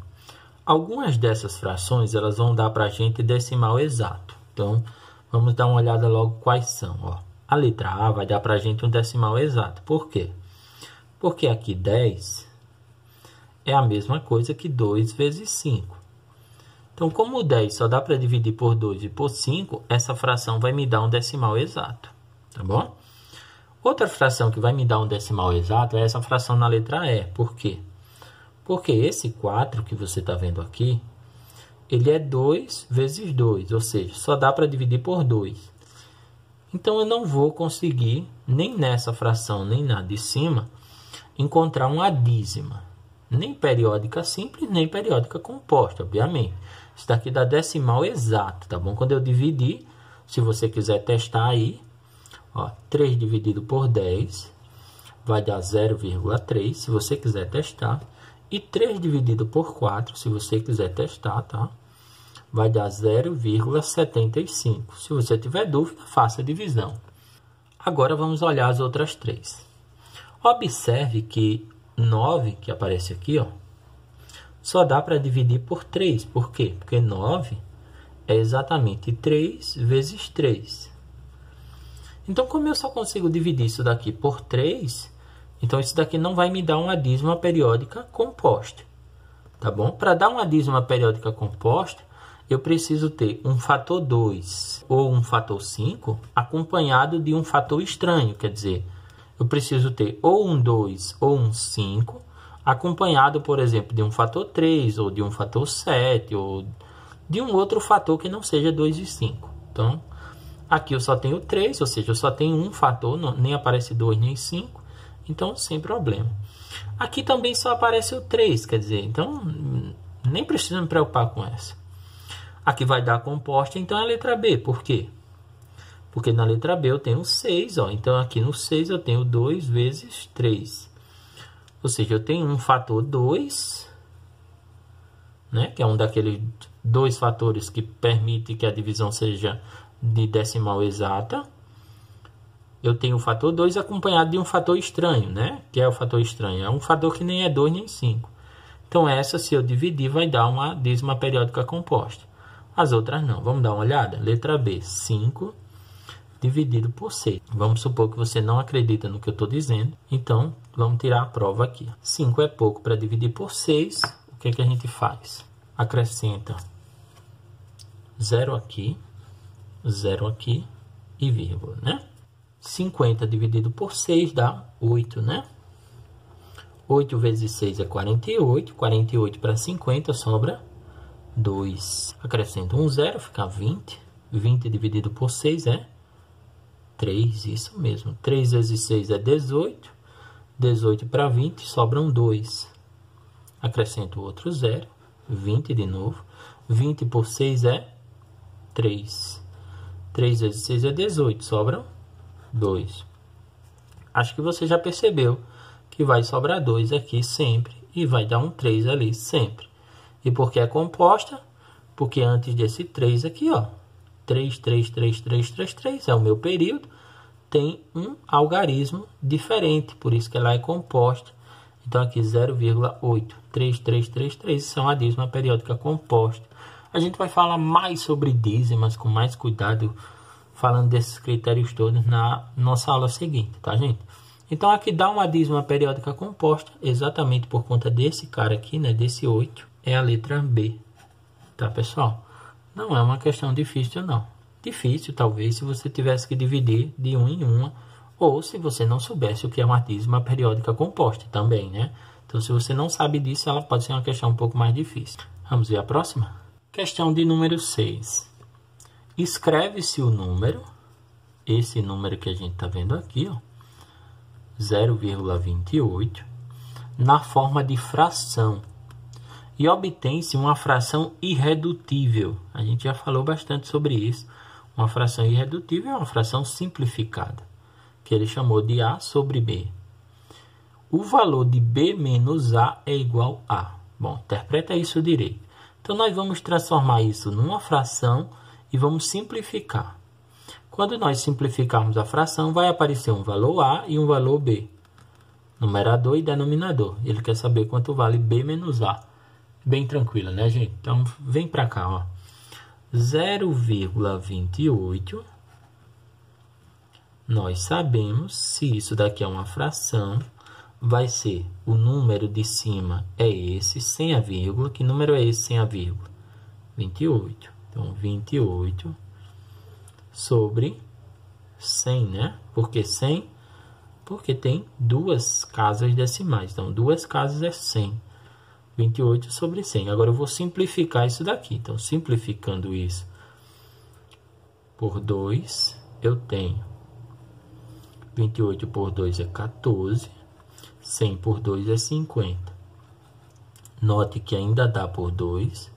Algumas dessas frações, elas vão dar para a gente decimal exato. Então, vamos dar uma olhada logo quais são. Ó. A letra A vai dar para a gente um decimal exato. Por quê? Porque aqui 10 é a mesma coisa que 2 vezes 5. Então, como o 10 só dá para dividir por 2 e por 5, essa fração vai me dar um decimal exato. Tá bom? Outra fração que vai me dar um decimal exato é essa fração na letra E. Por quê? Porque esse 4 que você está vendo aqui, ele é 2 vezes 2, ou seja, só dá para dividir por 2. Então, eu não vou conseguir, nem nessa fração, nem na de cima, encontrar uma dízima. Nem periódica simples, nem periódica composta, obviamente. Isso daqui dá decimal exato, tá bom? Quando eu dividir, se você quiser testar aí, ó, 3 dividido por 10 vai dar 0,3, se você quiser testar. E 3 dividido por 4, se você quiser testar, tá? Vai dar 0,75. Se você tiver dúvida, faça a divisão. Agora vamos olhar as outras 3. Observe que 9, que aparece aqui, ó, só dá para dividir por 3. Por quê? Porque 9 é exatamente 3 vezes 3. Então, como eu só consigo dividir isso daqui por 3, então isso daqui não vai me dar uma dízima periódica composta. Tá bom? Para dar uma dízima periódica composta, eu preciso ter um fator 2 ou um fator 5 acompanhado de um fator estranho. Quer dizer, eu preciso ter ou um 2 ou um 5 acompanhado, por exemplo, de um fator 3 ou de um fator 7 ou de um outro fator que não seja 2 e 5. Então, aqui eu só tenho 3, ou seja, eu só tenho um fator, nem aparece 2 nem 5. Então, sem problema. Aqui também só aparece o 3, quer dizer, então nem preciso me preocupar com essa. Aqui vai dar composta, então é a letra B. Por quê? Porque na letra B eu tenho 6, ó. Então aqui no 6 eu tenho 2 vezes 3. Ou seja, eu tenho um fator 2, né? Que é um daqueles dois fatores que permite que a divisão seja de decimal exata. Eu tenho o fator 2 acompanhado de um fator estranho, né? Que é o fator estranho. É um fator que nem é 2 nem 5. Então essa, se eu dividir, vai dar uma dízima periódica composta. As outras não. Vamos dar uma olhada? Letra B, 5 dividido por 6. Vamos supor que você não acredita no que eu estou dizendo. Então, vamos tirar a prova aqui. 5 é pouco para dividir por 6. O que é que a gente faz? Acrescenta 0 aqui e vírgula, né? 50 dividido por 6 dá 8, né? 8 vezes 6 é 48. 48 para 50 sobra 2. Acrescento um 0, fica 20. 20 dividido por 6 é 3, isso mesmo. 3 vezes 6 é 18. 18 para 20 sobram 2. Acrescento outro 0. 20 de novo. 20 por 6 é 3. 3 vezes 6 é 18, sobram 2. Acho que você já percebeu que vai sobrar 2 aqui sempre e vai dar um 3 ali sempre. E por que é composta? Porque antes desse 3 aqui, ó, 3, 3, 3, 3, 3, 3 é o meu período, tem um algarismo diferente, por isso que ela é composta. Então aqui 0,8, 3, 3, 3, 3 são a dízima periódica composta. A gente vai falar mais sobre dízimas com mais cuidado, falando desses critérios todos na nossa aula seguinte, tá, gente? Então aqui dá uma dízima periódica composta, exatamente por conta desse cara aqui, né, desse 8, é a letra B, tá, pessoal? Não é uma questão difícil, não. Difícil, talvez, se você tivesse que dividir de uma em uma, ou se você não soubesse o que é uma dízima periódica composta também, né? Então, se você não sabe disso, ela pode ser uma questão um pouco mais difícil. Vamos ver a próxima? Questão de número 6. Escreve-se o número, esse número que a gente está vendo aqui, ó, 0,28, na forma de fração. E obtém-se uma fração irredutível. A gente já falou bastante sobre isso. Uma fração irredutível é uma fração simplificada, que ele chamou de A sobre B. O valor de B menos A é igual a. Bom, interpreta isso direito. Então, nós vamos transformar isso numa fração e vamos simplificar. Quando nós simplificarmos a fração, vai aparecer um valor A e um valor B. Numerador e denominador. Ele quer saber quanto vale B menos A. Bem tranquilo, né, gente? Então, vem para cá, ó. 0,28. Nós sabemos, se isso daqui é uma fração, vai ser o número de cima é esse, sem a vírgula. Que número é esse sem a vírgula? 28. Então, 28 sobre 100, né? Por que 100? Porque tem duas casas decimais. Então, duas casas é 100. 28 sobre 100. Agora eu vou simplificar isso daqui. Então, simplificando isso por 2, eu tenho 28 por 2 é 14. 100 por 2 é 50. Note que ainda dá por 2.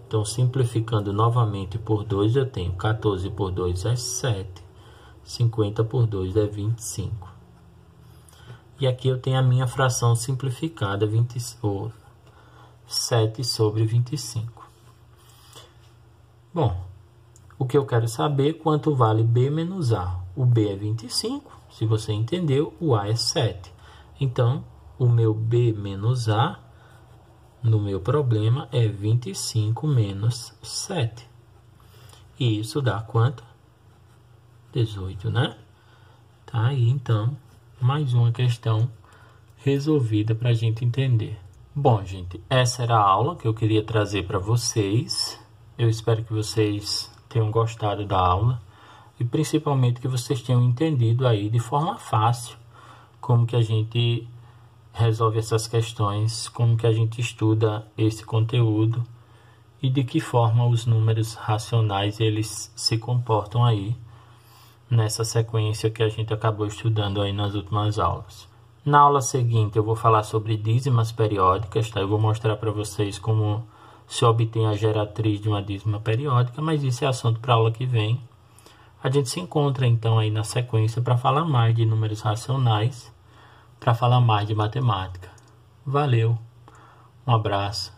Então, simplificando novamente por 2, eu tenho 14 por 2 é 7. 50 por 2 é 25. E aqui eu tenho a minha fração simplificada, 7 sobre 25. Bom, o que eu quero saber é quanto vale B menos A. O B é 25, se você entendeu, o A é 7. Então, o meu B menos A, no meu problema, é 25 menos 7. E isso dá quanto? 18, né? Tá aí, então, mais uma questão resolvida para a gente entender. Bom, gente, essa era a aula que eu queria trazer para vocês. Eu espero que vocês tenham gostado da aula e principalmente que vocês tenham entendido aí de forma fácil como que a gente resolve essas questões, como que a gente estuda esse conteúdo e de que forma os números racionais eles se comportam aí nessa sequência que a gente acabou estudando aí nas últimas aulas. Na aula seguinte eu vou falar sobre dízimas periódicas, tá? Eu vou mostrar para vocês como se obtém a geratriz de uma dízima periódica, mas isso é assunto para a aula que vem. A gente se encontra então aí na sequência para falar mais de números racionais, para falar mais de matemática. Valeu, um abraço.